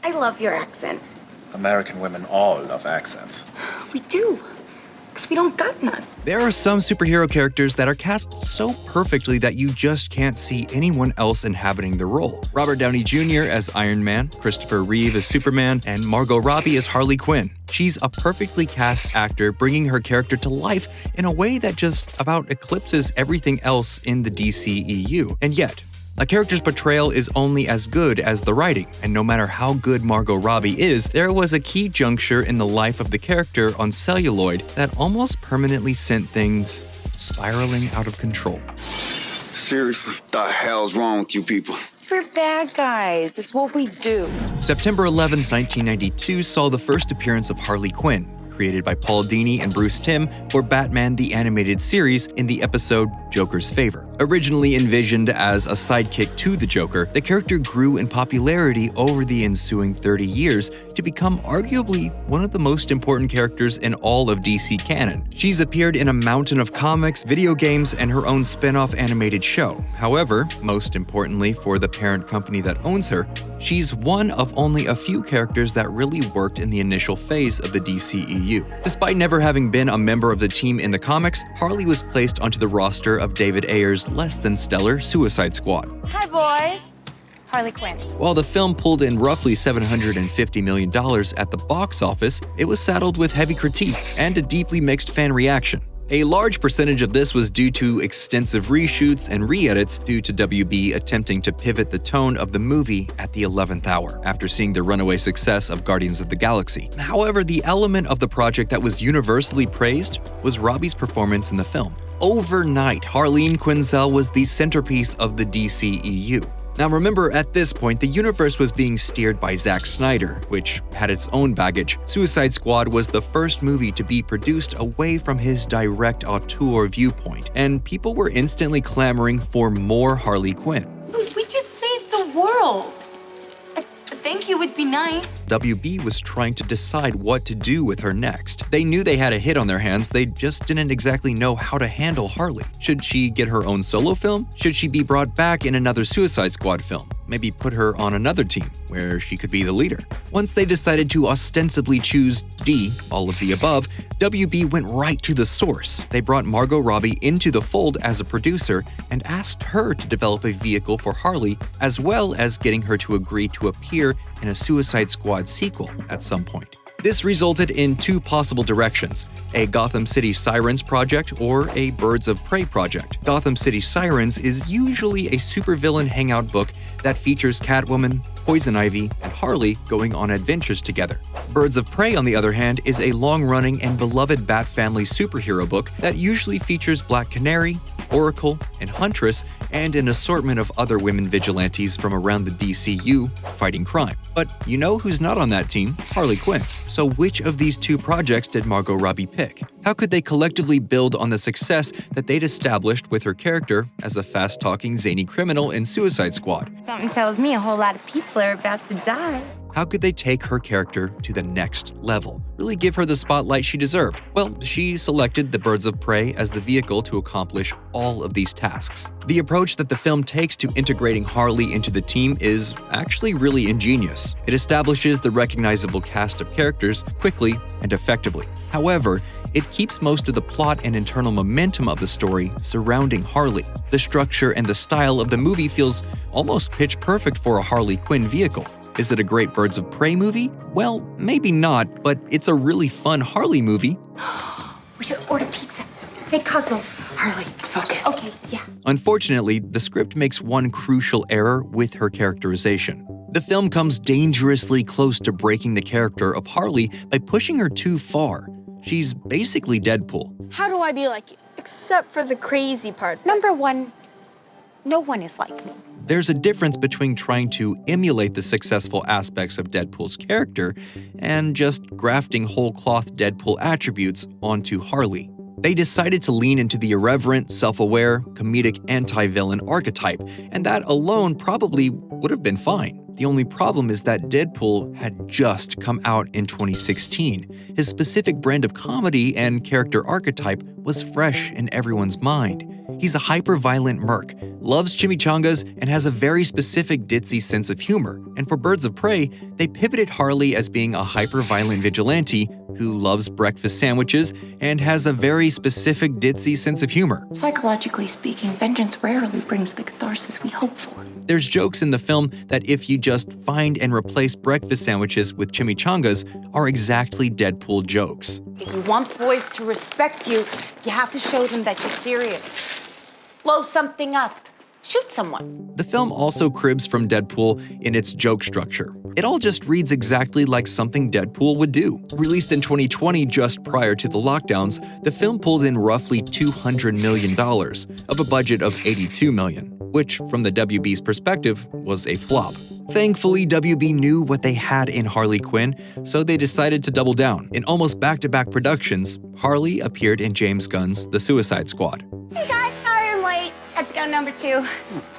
I love your accent. American women all love accents. We do. Because we don't got none. There are some superhero characters that are cast so perfectly that you just can't see anyone else inhabiting the role. Robert Downey Jr. as Iron Man, Christopher Reeve as Superman, and Margot Robbie as Harley Quinn. She's a perfectly cast actor, bringing her character to life in a way that just about eclipses everything else in the DCEU. And yet, a character's portrayal is only as good as the writing, and no matter how good Margot Robbie is, there was a key juncture in the life of the character on celluloid that almost permanently sent things spiraling out of control. Seriously, the hell's wrong with you people? We're bad guys. It's what we do. September 11, 1992 saw the first appearance of Harley Quinn, created by Paul Dini and Bruce Timm for Batman the Animated Series in the episode Joker's Favor. Originally envisioned as a sidekick to the Joker, the character grew in popularity over the ensuing 30 years to become arguably one of the most important characters in all of DC canon. She's appeared in a mountain of comics, video games, and her own spin-off animated show. However, most importantly for the parent company that owns her, she's one of only a few characters that really worked in the initial phase of the DCEU. Despite never having been a member of the team in the comics, Harley was placed onto the roster of David Ayer's less-than-stellar Suicide Squad. Hi, boys. Harley Quinn. While the film pulled in roughly $750 million at the box office, it was saddled with heavy critique and a deeply mixed fan reaction. A large percentage of this was due to extensive reshoots and re-edits due to WB attempting to pivot the tone of the movie at the 11th hour after seeing the runaway success of Guardians of the Galaxy. However, the element of the project that was universally praised was Robbie's performance in the film. Overnight, Harleen Quinzel was the centerpiece of the DCEU. Now remember, at this point, the universe was being steered by Zack Snyder, which had its own baggage. Suicide Squad was the first movie to be produced away from his direct auteur viewpoint, and people were instantly clamoring for more Harley Quinn. We just saved the world. I think it would be nice. WB was trying to decide what to do with her next. They knew they had a hit on their hands, they just didn't exactly know how to handle Harley. Should she get her own solo film? Should she be brought back in another Suicide Squad film? Maybe put her on another team, where she could be the leader. Once they decided to ostensibly choose D, all of the above, WB went right to the source. They brought Margot Robbie into the fold as a producer and asked her to develop a vehicle for Harley, as well as getting her to agree to appear in a Suicide Squad sequel at some point. This resulted in two possible directions, a Gotham City Sirens project or a Birds of Prey project. Gotham City Sirens is usually a supervillain hangout book that features Catwoman, Poison Ivy, and Harley going on adventures together. Birds of Prey, on the other hand, is a long-running and beloved Bat Family superhero book that usually features Black Canary, Oracle, and Huntress, and an assortment of other women vigilantes from around the DCU fighting crime. But you know who's not on that team? Harley Quinn. So which of these two projects did Margot Robbie pick? How could they collectively build on the success that they'd established with her character as a fast-talking, zany criminal in Suicide Squad? Something tells me a whole lot of people are about to die. How could they take her character to the next level? Really give her the spotlight she deserved? Well, she selected the Birds of Prey as the vehicle to accomplish all of these tasks. The approach that the film takes to integrating Harley into the team is actually really ingenious. It establishes the recognizable cast of characters quickly and effectively. However, it keeps most of the plot and internal momentum of the story surrounding Harley. The structure and the style of the movie feels almost pitch perfect for a Harley Quinn vehicle. Is it a great Birds of Prey movie? Well, maybe not, but it's a really fun Harley movie. We should order pizza. Hey, Cosmos. Harley, focus. Okay, yeah. Unfortunately, the script makes one crucial error with her characterization. The film comes dangerously close to breaking the character of Harley by pushing her too far. She's basically Deadpool. How do I be like you? Except for the crazy part. Number one, no one is like me. There's a difference between trying to emulate the successful aspects of Deadpool's character and just grafting whole-cloth Deadpool attributes onto Harley. They decided to lean into the irreverent, self-aware, comedic anti-villain archetype, and that alone probably would have been fine. The only problem is that Deadpool had just come out in 2016. His specific brand of comedy and character archetype was fresh in everyone's mind. He's a hyper-violent merc, loves chimichangas, and has a very specific ditzy sense of humor. And for Birds of Prey, they pivoted Harley as being a hyper-violent vigilante who loves breakfast sandwiches and has a very specific ditzy sense of humor. Psychologically speaking, vengeance rarely brings the catharsis we hope for. There's jokes in the film that if you just find and replace breakfast sandwiches with chimichangas are exactly Deadpool jokes. If you want boys to respect you, you have to show them that you're serious. Blow something up. Shoot someone. The film also cribs from Deadpool in its joke structure. It all just reads exactly like something Deadpool would do. Released in 2020, just prior to the lockdowns, the film pulled in roughly $200 million of a budget of $82 million, which, from the WB's perspective, was a flop. Thankfully, WB knew what they had in Harley Quinn, so they decided to double down. In almost back-to-back productions, Harley appeared in James Gunn's The Suicide Squad. Hey guys, sorry I'm late. Had to go number 2.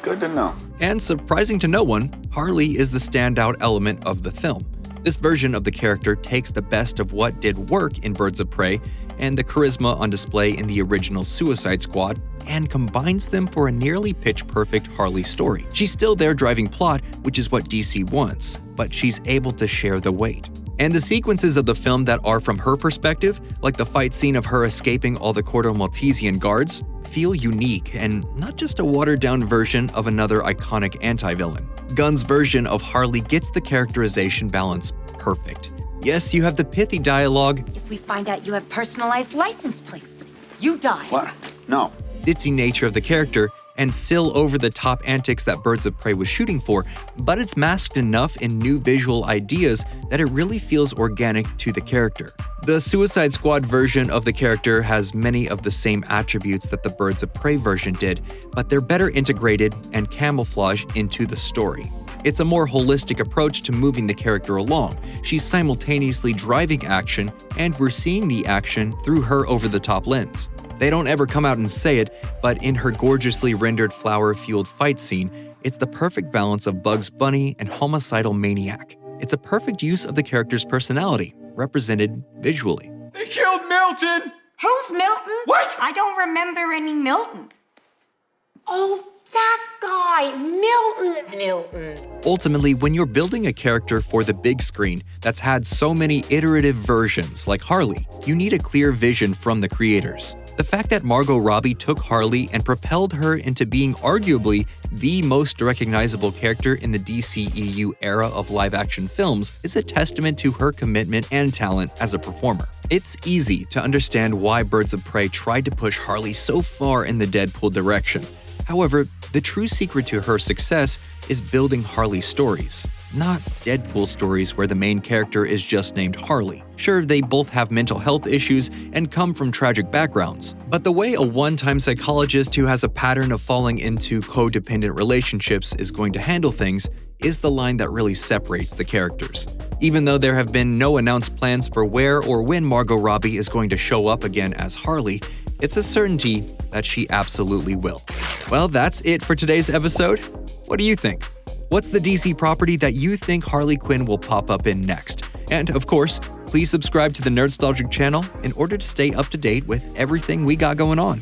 Good to know. And surprising to no one, Harley is the standout element of the film. This version of the character takes the best of what did work in Birds of Prey and the charisma on display in the original Suicide Squad and combines them for a nearly pitch-perfect Harley story. She's still there driving plot, which is what DC wants, but she's able to share the weight. And the sequences of the film that are from her perspective, like the fight scene of her escaping all the Corto Maltesian guards, feel unique and not just a watered-down version of another iconic anti-villain. Gunn's version of Harley gets the characterization balance perfect. Yes, you have the pithy dialogue. If we find out you have personalized license plates, you die. What? No. Ditzy nature of the character, and still over-the-top antics that Birds of Prey was shooting for, but it's masked enough in new visual ideas that it really feels organic to the character. The Suicide Squad version of the character has many of the same attributes that the Birds of Prey version did, but they're better integrated and camouflaged into the story. It's a more holistic approach to moving the character along. She's simultaneously driving action, and we're seeing the action through her over-the-top lens. They don't ever come out and say it, but in her gorgeously rendered flower-fueled fight scene, it's the perfect balance of Bugs Bunny and homicidal maniac. It's a perfect use of the character's personality, represented visually. They killed Milton! Who's Milton? What? I don't remember any Milton. Oh, that guy, Milton. Ultimately, when you're building a character for the big screen that's had so many iterative versions like Harley, you need a clear vision from the creators. The fact that Margot Robbie took Harley and propelled her into being arguably the most recognizable character in the DCEU era of live-action films is a testament to her commitment and talent as a performer. It's easy to understand why Birds of Prey tried to push Harley so far in the Deadpool direction. However, the true secret to her success is building Harley stories, not Deadpool stories where the main character is just named Harley. Sure, they both have mental health issues and come from tragic backgrounds, but the way a one-time psychologist who has a pattern of falling into codependent relationships is going to handle things is the line that really separates the characters. Even though there have been no announced plans for where or when Margot Robbie is going to show up again as Harley, it's a certainty that she absolutely will. Well, that's it for today's episode. What do you think? What's the DC property that you think Harley Quinn will pop up in next? And of course, please subscribe to the Nerdstalgic channel in order to stay up to date with everything we got going on.